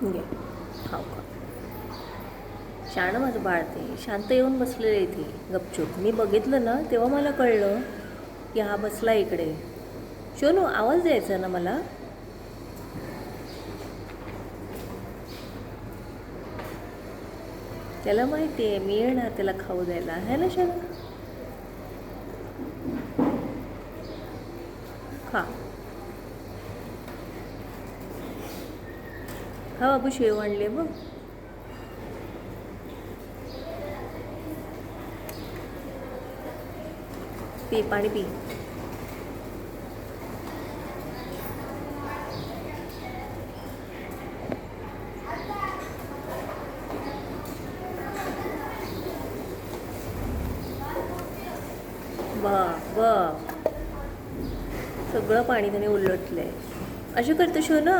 घे खाऊ का. शाणं माझं बाळ ते शांत येऊन बसलेलं इथे गपचूप. मी बघितलं ना तेव्हा मला कळलं की हा बसला इकडे. शोनू आवाज द्यायचा ना मला. त्याला माहिती आहे मी येणार त्याला खाऊ द्यायला है ना शोनू. खा खा बाबू शेव आणले बघ. पी पाणी पी. बघ सगळं पाणी त्याने उलटलंय. अशी करतो शो ना.